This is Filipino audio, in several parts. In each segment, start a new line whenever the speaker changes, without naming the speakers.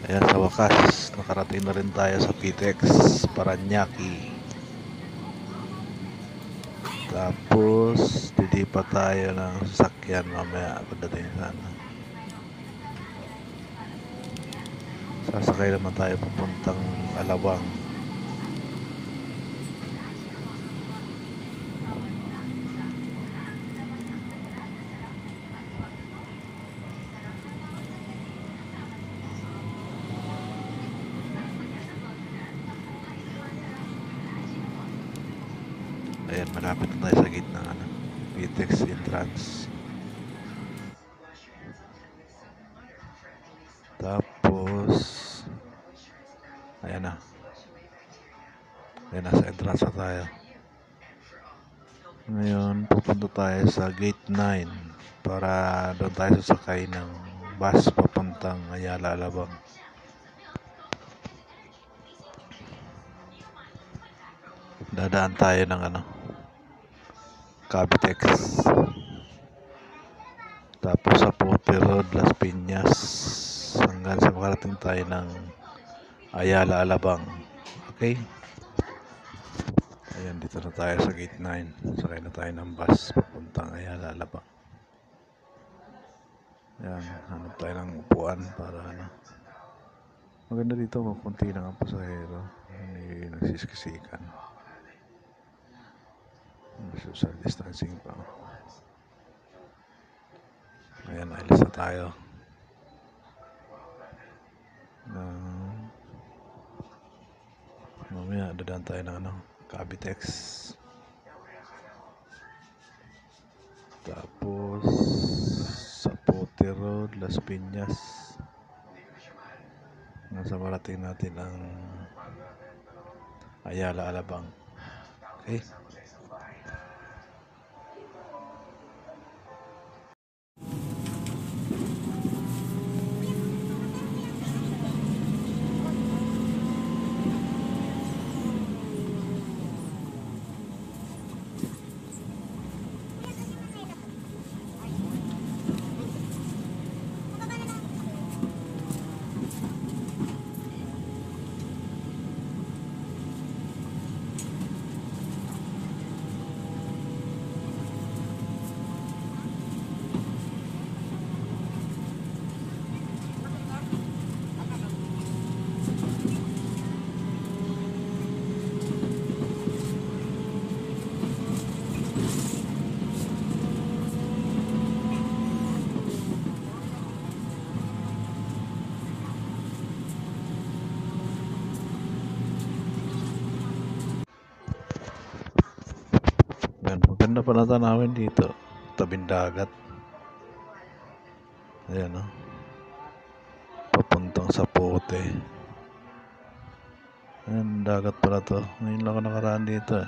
Ayan, sa wakas, nakarating na rin tayo sa PTEX Paranaque. Tapos, dilipat tayo ng sasakyan mamaya pagdating sana. Sasakay naman tayo papuntang Alabang. Ayan, malapit na tayo sa gitna ng PTEX entrance. Tapos, ayan na. Ayan, nasa entrance na tayo. Ngayon, pupunta tayo sa gate 9 para doon tayo sasakay ng bus papuntang Ayala, Alabang. Dadaan tayo ng Cavitex. Tapos sa Puti Road, Las Piñas, hanggang sa makarating tayo ng Ayala, Alabang. Okay? Ayan, dito na tayo sa gate 9. Sakay na tayo ng bus papuntang Ayala, Alabang. Ayan, hanap tayo ng upuan para maganda dito, kunti lang ang pasahero. Hindi nagsisikisikan. Social distancing pa. Ayan, alis na tayo. Mamaya, dadaan tayo ng Cavitex. Tapos sa Puti Road, Las Piñas, nasa marating natin ang Ayala, Alabang. Okay? Yan, maganda pala tanawin dito, tabing dagat. Ayan, papuntang sa Puti. Ayan, dagat pala to. Ngayon lang ako nakaraan dito.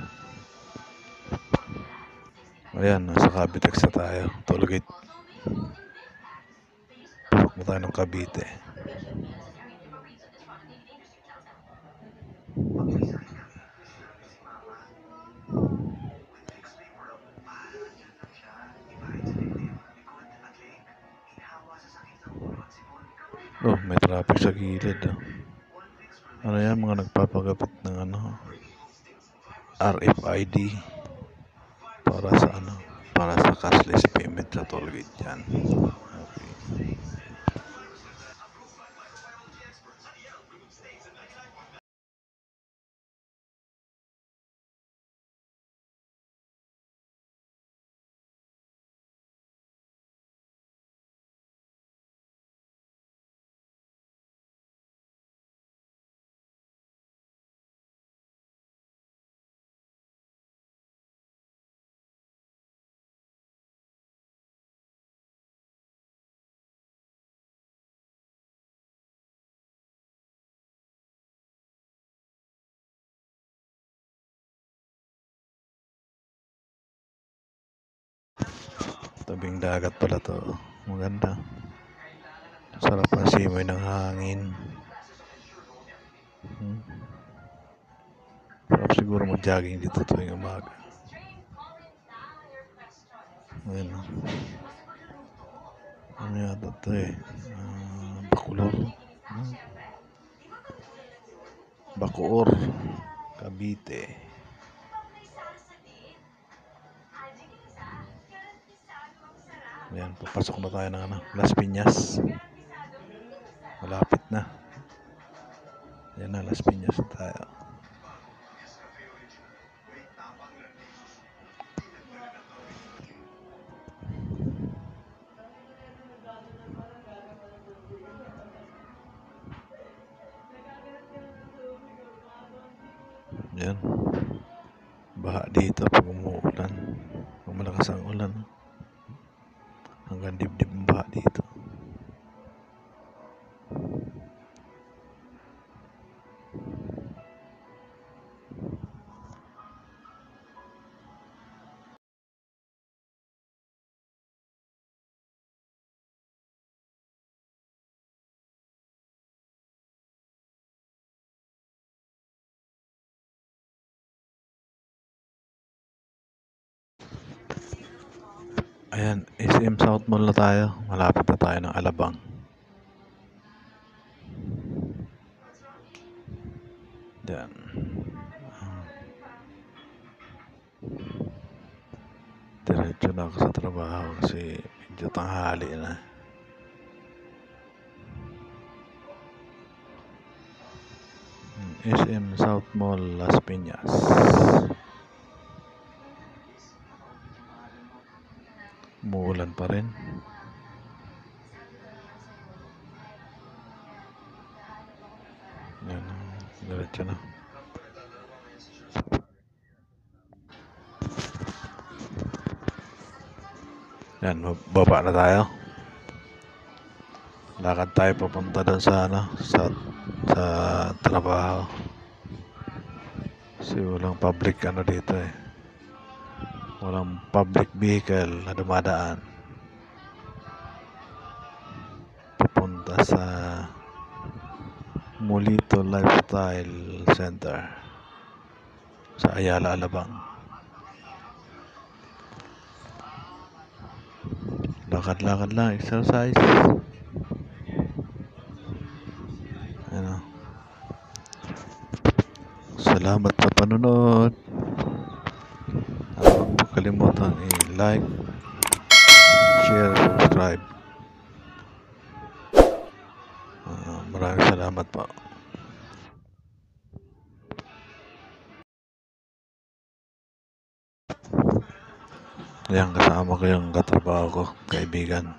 Ayan, nasa Cavitex na tayo. Tollgate. Pasok na tayo ng Cavite. Oh, may traffic sa gilid. Ano yan, mga nagpapagapit ng RFID para sa para sa cashless payment sa tollgate yan. Okay. Tabing dagat pala to. Maganda. Sarap ang simoy ng hangin. Sarap siguro mag-jogging dito tuwing umaga. Ayan. Ano yata ito Bacolor. Bacoor, Cavite. Ayan, papasok na tayo ng Las Piñas. Malapit na. Ayan na, Las Piñas na tayo. Ayan. Baha dito pag umuulan. Pag malakas ang ulan. Hanggang dibdib ang baha dito. Ayan, SM South Mall na tayo. Malapit na tayo ng Alabang. Ayan. Diretso na ako sa trabaho kasi medyo tanghali na. SM South Mall, Las Piñas. Umuulan pa rin. Yan, diretso na. Yan, baba na tayo. Lakad tayo papunta doon sa sa trabaho. Kasi walang public dito eh. Walang public vehicle na dumadaan papunta sa Mulito Lifestyle Center sa Ayala, Alabang. Lakad-lakad lang, exercise. Ano? Salamat sa panunod. Huwag mo kalimutan i-like, share, subscribe. Maraming salamat po. Ayan, kasama ko yung katrabaho ko, kaibigan.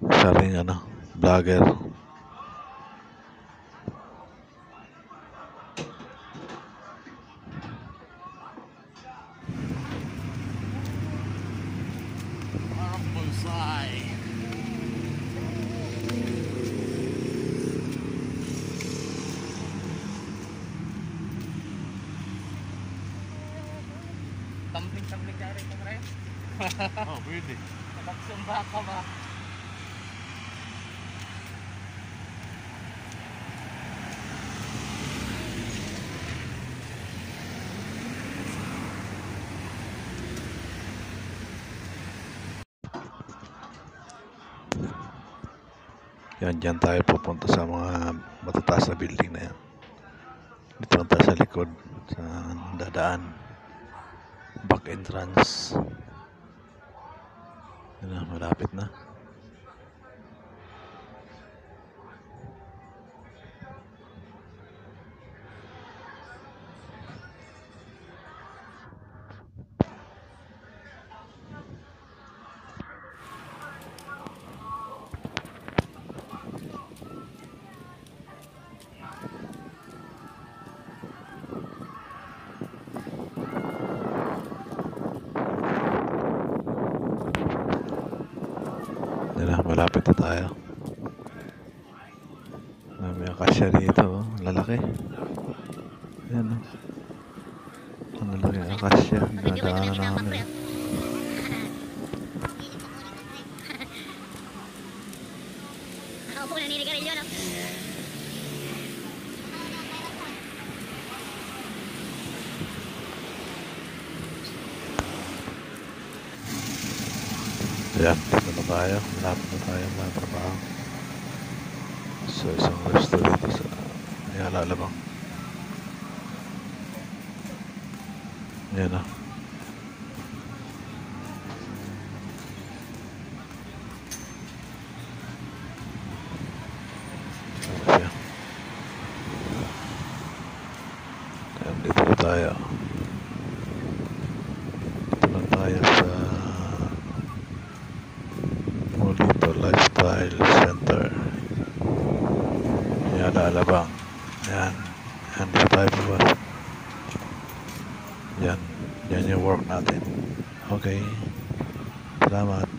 Siya rin vlogger.
Tumbling ka rin ito, pre.
Oh, pwede.
Nagsumba ka ba?
Yan, dyan tayo pupunta sa mga matataas na building na yan. Dito lang tayo sa likod, sa dadaan. Back entrance. Yan na, malapit na. Yan na, malapit na tayo. May akasya dito, lalaki. Ayan, ang lalaki akasya. Dadaanan namin.
Ako po naninigarilyo, no?
Ayan, dito na tayo. Malapit na tayo mga trabaho. So, isang resto dito sa May alalabang. Yan o. Siya. Ayan, dito na tayo. Dito na tayo sa Molito Lifestyle Center. Yan, alalabang. Yan. Yan, dito tayo babas. Yan. Yan yung work natin. Okay. Salamat.